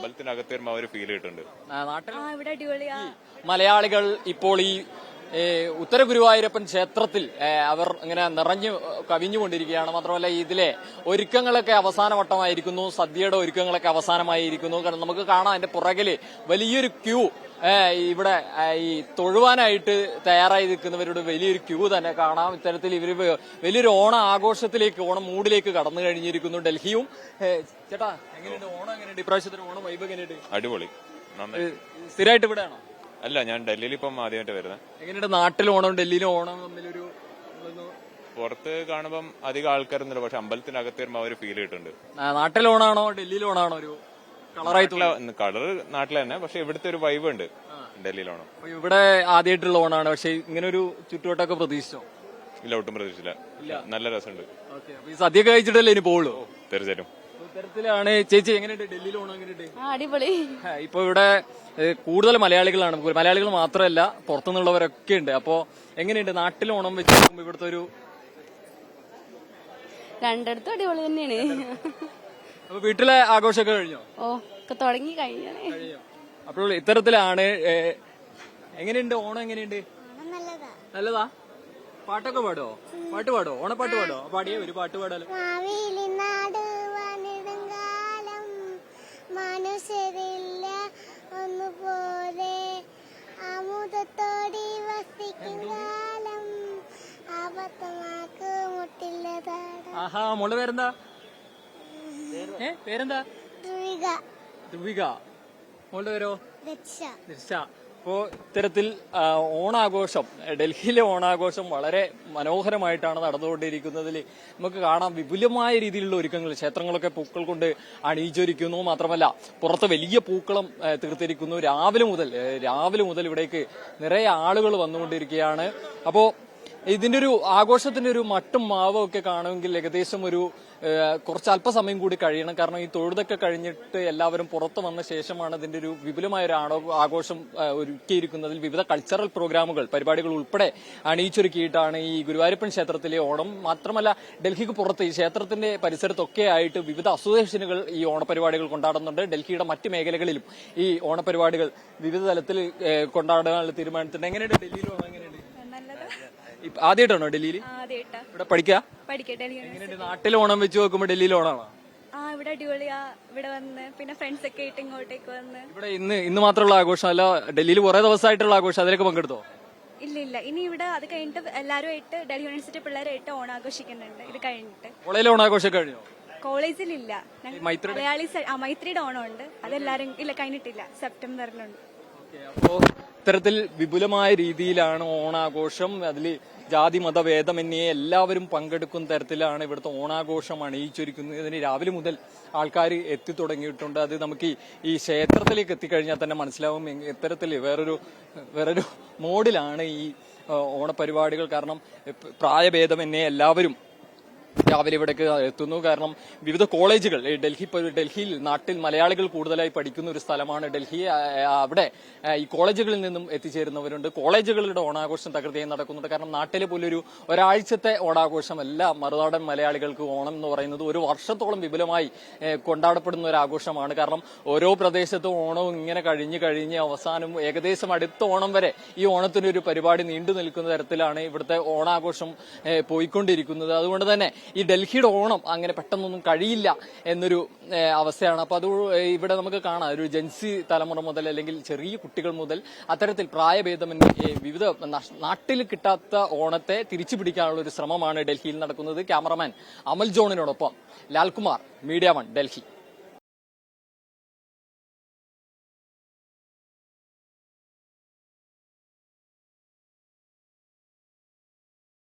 അമ്പലത്തിനകത്ത് വരുമ്പോൾ ഒരു ഫീൽ കിട്ടുന്നുണ്ട്. മലയാളികൾ ഇപ്പോൾ ഈ ഉത്തര ഗുരുവായൂരപ്പൻ ക്ഷേത്രത്തിൽ അവർ ഇങ്ങനെ നിറഞ്ഞു കവിഞ്ഞുകൊണ്ടിരിക്കുകയാണ്. മാത്രമല്ല ഇതിലെ ഒരുക്കങ്ങളൊക്കെ അവസാനവട്ടമായിരിക്കുന്നു, സദ്യയുടെ ഒരുക്കങ്ങളൊക്കെ അവസാനമായിരിക്കുന്നു. കാരണം നമുക്ക് കാണാം അതിന്റെ പുറകില് വലിയൊരു ക്യൂ, ഇവിടെ ഈ തൊഴുവാനായിട്ട് തയ്യാറായി നിൽക്കുന്നവരുടെ വലിയൊരു ക്യൂ തന്നെ കാണാം. ഇത്തരത്തിൽ ഇവര് വലിയൊരു ഓണ ആഘോഷത്തിലേക്ക്, ഓണം മൂഡിലേക്ക് കടന്നു കഴിഞ്ഞിരിക്കുന്നു. ഡൽഹിയും ചേട്ടാ എങ്ങനെയുണ്ട് ഓണം? എങ്ങനെയുണ്ട് ഇപ്രാവശ്യത്തിന് ഓണം വൈബ്? എങ്ങനെയുണ്ട്? അടിപൊളി. സ്ഥിരമായിട്ട് ഇവിടെയാണോ? അല്ല, ഞാൻ ഡൽഹിയിൽ ഇപ്പം ആദ്യമായിട്ട് വരുന്നത്. എങ്ങനെയുണ്ട് നാട്ടിൽ ഓണം ഡൽഹിയിലും ഓണം തമ്മിലൊരു? പുറത്ത് കാണുമ്പം അധികം ആൾക്കാരൊന്നുമില്ല, പക്ഷെ അമ്പലത്തിനകത്ത് വരുമ്പോൾ ഒരു ഫീൽ കിട്ടുന്നുണ്ട്. നാട്ടിൽ ഓണാണോ ഡൽഹിയിൽ ഓണാണോ? ഒരു കളറായി കളർ നാട്ടിൽ തന്നെ, പക്ഷെ ഇവിടുത്തെ ഒരു വൈബ് ഉണ്ട് ഡൽഹിയിലോണം. ഇവിടെ ആദ്യമായിട്ടുള്ള ഓണാണ്, പക്ഷെ ഇങ്ങനെ ഒരു ചുറ്റുവട്ടമൊക്കെ പ്രതീക്ഷിച്ചോ? ഇല്ല, ഒട്ടും പ്രതീക്ഷിച്ചില്ല. നല്ല രസമുണ്ട്. ഈ സദ്യ കഴിച്ചിട്ടല്ലേ ഇനി പോവുള്ളൂ? തീർച്ചയായിട്ടും. ഇത്തരത്തിലാണ്. ചേച്ചി എങ്ങനെയുണ്ട് ഡൽഹിയിൽ ഓണം? എങ്ങനെയുണ്ട്? അടിപൊളി. ഇപ്പൊ ഇവിടെ കൂടുതൽ മലയാളികളാണ്, മലയാളികൾ മാത്രമല്ല പുറത്തുനിന്നുള്ളവരൊക്കെ ഉണ്ട്. അപ്പൊ എങ്ങനെയുണ്ട് നാട്ടിൽ ഓണം വെച്ച് നോക്കുമ്പോ ഇവിടുത്തെ ഒരു? രണ്ടിടത്തും അടിപൊളി തന്നെയാണ്. അപ്പൊ വീട്ടിലെ ആഘോഷമൊക്കെ കഴിഞ്ഞോ? ഓ, ഒക്കെ തുടങ്ങി കഴിഞ്ഞോ? അപ്പോൾ ഇത്തരത്തിലാണ്. എങ്ങനെയുണ്ട് ഓണം? എങ്ങനെയുണ്ട്? നല്ലതാ. പാട്ടൊക്കെ പാടോ? പാട്ട് പാടോ? ഓണപ്പാട്ട് പാടോ? പാടിയേ ഒരു പാട്ട് പാടാലോ. മനുഷ്യരില്ല ഒന്നുപോലെ അമുദത്തോടി വസിക്കും കാലം അബദ്ധമാക്ക് മുട്ടില്ല. ആഹാ, മോള് പേരെന്താ? പേരെന്താ? ധ്രുവിക. ധ്രുവിക. മോളുടെ പേരോ? ദക്ഷ. അപ്പോ ഇത്തരത്തിൽ ഓണാഘോഷം, ഡൽഹിയിലെ ഓണാഘോഷം വളരെ മനോഹരമായിട്ടാണ് നടന്നുകൊണ്ടിരിക്കുന്നതിൽ നമുക്ക് കാണാം. വിപുലമായ രീതിയിലുള്ള ഒരുക്കങ്ങൾ, ക്ഷേത്രങ്ങളൊക്കെ പൂക്കൾ കൊണ്ട് അണിയിച്ചൊരുക്കുന്നു. മാത്രമല്ല പുറത്ത് വലിയ പൂക്കളം തീർത്തിരിക്കുന്നു. രാവിലെ മുതൽ ഇവിടേക്ക് നിറയെ ആളുകൾ വന്നുകൊണ്ടിരിക്കുകയാണ്. അപ്പോ ഇതിന്റെ ഒരു ആഘോഷത്തിന്റെ ഒരു മട്ടും മാവും ഒക്കെ കാണുമെങ്കിൽ ഏകദേശം ഒരു കുറച്ച് അല്പസമയം കൂടി കഴിയണം. കാരണം ഈ തൊഴുതൊക്കെ കഴിഞ്ഞിട്ട് എല്ലാവരും പുറത്തു വന്ന ശേഷമാണ് ഇതിന്റെ ഒരു വിപുലമായ ഒരു ആഘോഷം ഒരുക്കിയിരിക്കുന്നതിൽ വിവിധ കൾച്ചറൽ പ്രോഗ്രാമുകൾ, പരിപാടികൾ ഉൾപ്പെടെ അണിയിച്ചൊരുക്കിയിട്ടാണ് ഈ ഗുരുവായൂരപ്പൻ ക്ഷേത്രത്തിലെ ഓണം. മാത്രമല്ല ഡൽഹിക്ക് പുറത്ത് ഈ ക്ഷേത്രത്തിന്റെ പരിസരത്തൊക്കെ ആയിട്ട് വിവിധ അസോസിയേഷനുകൾ ഈ ഓണപരിപാടികൾ കൊണ്ടാടുന്നുണ്ട്. ഡൽഹിയുടെ മറ്റ് മേഖലകളിലും ഈ ഓണപരിപാടികൾ വിവിധ തലത്തിൽ കൊണ്ടാടാനുള്ള തീരുമാനത്തിനുണ്ട്. എങ്ങനെയുണ്ട് ഡൽഹിയിൽ ഓണം? എങ്ങനെയുണ്ട്? ആദ്യമായിട്ടാണോ ഡൽഹിയിൽ? ഇവിടെ പഠിക്കുക? എങ്ങനെയുണ്ട് നാട്ടിൽ ഓണം വെച്ച് നോക്കുമ്പോ ഡൽഹിയിൽ ഓണാണോ? ഇവിടെ അടിപൊളിയാ. ഇവിടെ വന്ന് പിന്നെ ഫ്രണ്ട്സ് ഒക്കെ ആയിട്ട് ഇങ്ങോട്ടേക്ക് വന്ന്. ഇവിടെ ഇന്ന് മാത്രമുള്ള ആഘോഷം അല്ല, ഡൽഹിയിൽ കുറെ ദിവസമായിട്ടുള്ള ആഘോഷം, അതിലൊക്കെ പങ്കെടുത്തോ? ഇല്ല. ഇനി ഇവിടെ അത് കഴിഞ്ഞിട്ട് എല്ലാവരുമായിട്ട് ഡൽഹി യൂണിവേഴ്സിറ്റി പിള്ളേരായിട്ട് ഓണാഘോഷിക്കുന്നുണ്ട്. ഇത് കഴിഞ്ഞിട്ട് കോളേജിൽ ഓണാഘോഷം കഴിഞ്ഞോ? കോളേജിലില്ല. മൈത്രിയുടെ ഓണം ഉണ്ട്, അതെല്ലാരും ഇല്ല, കഴിഞ്ഞിട്ടില്ല. സെപ്റ്റംബറിലുണ്ട്. അപ്പോ ഇത്തരത്തിൽ വിപുലമായ രീതിയിലാണ് ഓണാഘോഷം. അതിൽ ജാതി മതഭേദമന്യേ എല്ലാവരും പങ്കെടുക്കുന്ന തരത്തിലാണ് ഇവിടുത്തെ ഓണാഘോഷം അണിയിച്ചൊരുക്കുന്നത്. ഇതിന് രാവിലെ മുതൽ ആൾക്കാർ എത്തിത്തുടങ്ങിയിട്ടുണ്ട്. അത് നമുക്ക് ഈ ക്ഷേത്രത്തിലേക്ക് എത്തിക്കഴിഞ്ഞാൽ തന്നെ മനസ്സിലാവും. ഇത്തരത്തിൽ വേറൊരു മോഡിലാണ് ഈ ഓണപരിപാടികൾ. കാരണം പ്രായഭേദമന്യേ എല്ലാവരും രാവിലെ ഇവിടേക്ക് എത്തുന്നു. കാരണം വിവിധ കോളേജുകൾ ഡൽഹിയിൽ നാട്ടിൽ മലയാളികൾ കൂടുതലായി പഠിക്കുന്ന ഒരു സ്ഥലമാണ് ഡൽഹി. അവിടെ ഈ കോളേജുകളിൽ നിന്നും എത്തിച്ചേരുന്നവരുണ്ട്. കോളേജുകളുടെ ഓണാഘോഷം തകൃതിയായി നടക്കുന്നുണ്ട്. കാരണം നാട്ടിലെ പോലൊരു ഒരാഴ്ചത്തെ ഓണാഘോഷമല്ല മറുനാടൻ മലയാളികൾക്ക് ഓണം എന്ന് പറയുന്നത്. ഒരു വർഷത്തോളം വിപുലമായി കൊണ്ടാടപ്പെടുന്ന ഒരു ആഘോഷമാണ്. കാരണം ഓരോ പ്രദേശത്തും ഓണവും ഇങ്ങനെ കഴിഞ്ഞ് അവസാനം ഏകദേശം അടുത്ത ഓണം വരെ ഈ ഓണത്തിനൊരു പരിപാടി നീണ്ടു നിൽക്കുന്ന തരത്തിലാണ് ഇവിടുത്തെ ഓണാഘോഷം പോയിക്കൊണ്ടിരിക്കുന്നത്. അതുകൊണ്ട് തന്നെ ഈ ഡൽഹിയുടെ ഓണം അങ്ങനെ പെട്ടെന്നൊന്നും കഴിയില്ല എന്നൊരു അവസ്ഥയാണ്. അപ്പൊ അത് ഇവിടെ നമുക്ക് കാണാം. ഒരു ജൻസി തലമുറ മുതൽ അല്ലെങ്കിൽ ചെറിയ കുട്ടികൾ മുതൽ അത്തരത്തിൽ പ്രായഭേദമന്യേ വിവിധ നാട്ടിൽ കിട്ടാത്ത ഓണത്തെ തിരിച്ചു പിടിക്കാനുള്ള ഒരു ശ്രമമാണ് ഡൽഹിയിൽ നടക്കുന്നത്. ക്യാമറമാൻ അമൽ ജോണിനോടൊപ്പം ലാൽകുമാർ, മീഡിയ 1, ഡൽഹി.